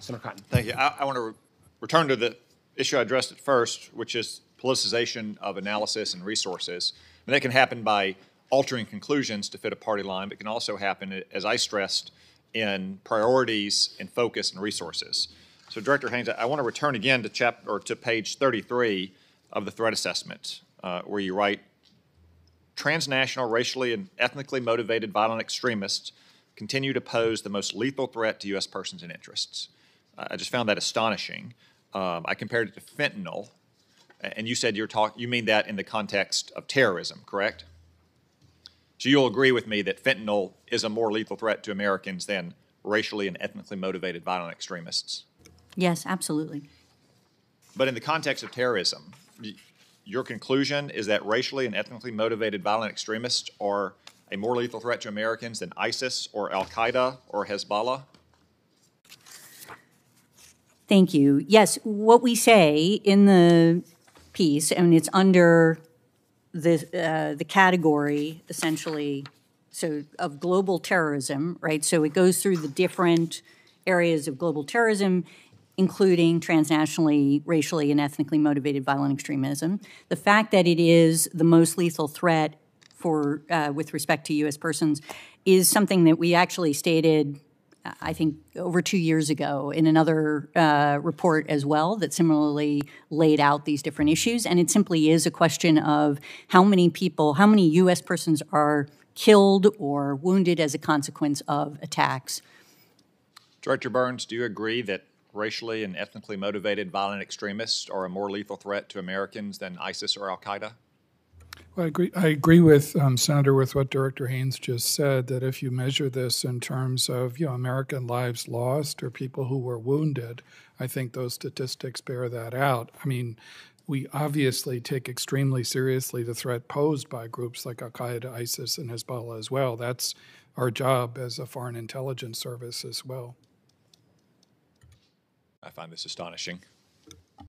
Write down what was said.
Senator Cotton. Thank you. I want to return to the issue I addressed at first, which is politicization of analysis and resources. And that can happen by altering conclusions to fit a party line, but it can also happen, as I stressed, in priorities and focus and resources. So, Director Haynes, I want to return again to page 33 of the threat assessment, where you write, transnational, racially and ethnically motivated violent extremists continue to pose the most lethal threat to U.S. persons and interests. I just found that astonishing. I compared it to fentanyl, and you said you mean that in the context of terrorism, correct? So you'll agree with me that fentanyl is a more lethal threat to Americans than racially and ethnically motivated violent extremists? Yes, absolutely. But in the context of terrorism, your conclusion is that racially and ethnically motivated violent extremists are a more lethal threat to Americans than ISIS or Al-Qaeda or Hezbollah? Thank you. Yes, what we say in the piece, and it's under the category, essentially, so of global terrorism, right? So it goes through the different areas of global terrorism, including transnationally, racially, and ethnically motivated violent extremism. The fact that it is the most lethal threat for with respect to U.S. persons is something that we actually stated, I think, over 2 years ago in another report as well that similarly laid out these different issues. And it simply is a question of how many people, how many U.S. persons are killed or wounded as a consequence of attacks. Director Burns, do you agree that racially and ethnically motivated violent extremists are a more lethal threat to Americans than ISIS or Al-Qaeda? Well, I agree with Senator, with what Director Haynes just said, that if you measure this in terms of American lives lost or people who were wounded, I think those statistics bear that out. I mean, we obviously take extremely seriously the threat posed by groups like Al-Qaeda, ISIS, and Hezbollah as well. That's our job as a foreign intelligence service as well. I find this astonishing.